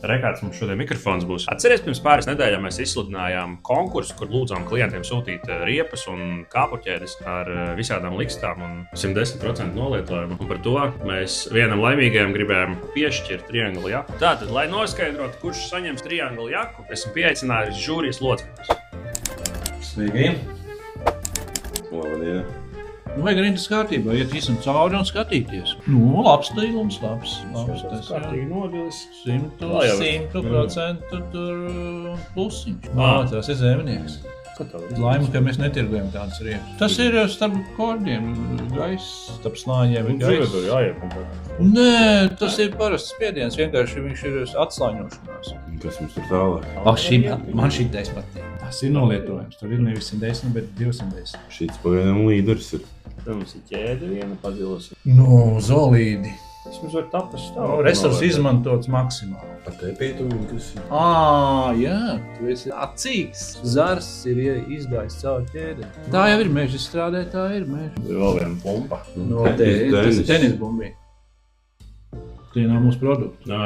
Rekāds mums šodien mikrofons būs. Atceries, pirms pāris nedēļām mēs izsludinājām konkursu, kur lūdzām klientiem sūtīt riepas un kāpuķēdes ar visādām likstām un 110% nolietojumu. Un par to mēs vienam laimīgajam gribējām piešķirt trianglu jaku. Tātad, lai noskaidrotu, kurš saņems trianglu jaku, esmu pieaicinājis žūrijas locekļus. Sveiki! Labdien! Vajag rindas kārtībā, iet visam cauri un skatīties. Labs līgums, labs. Tas kārtīgi nodilis. 100% tur plusiņš. Tas ir zemnieks. Laima, ka mēs netirgojam tādas riepas. Tas ir starp kordiem, gaiss, starp slāņiem ir gaiss. Nē, tas ir parasts spiediens, vienkārši viņš ir atslāņošanās. Kas mums tur tālāk? Man šitais patīk. Tas ir nolietojums. Tur ir nevis 110, bet 210. Šits pagaidām līderis ir. Mums ir ķēde viena padzilas. Zolīdi. Tas mums var tapas Resurs izmantots maksimāli. Ar te pietuviņu, kas ir? Jā, tu esi acīgs. Zars ir izgājis caur ķēdi. Tā jau ir meža izstrādē, tā ir meža. Ir vēl viena pumpa. Tas ir tenis bumbī. Tie nav mūsu produkti. Nē.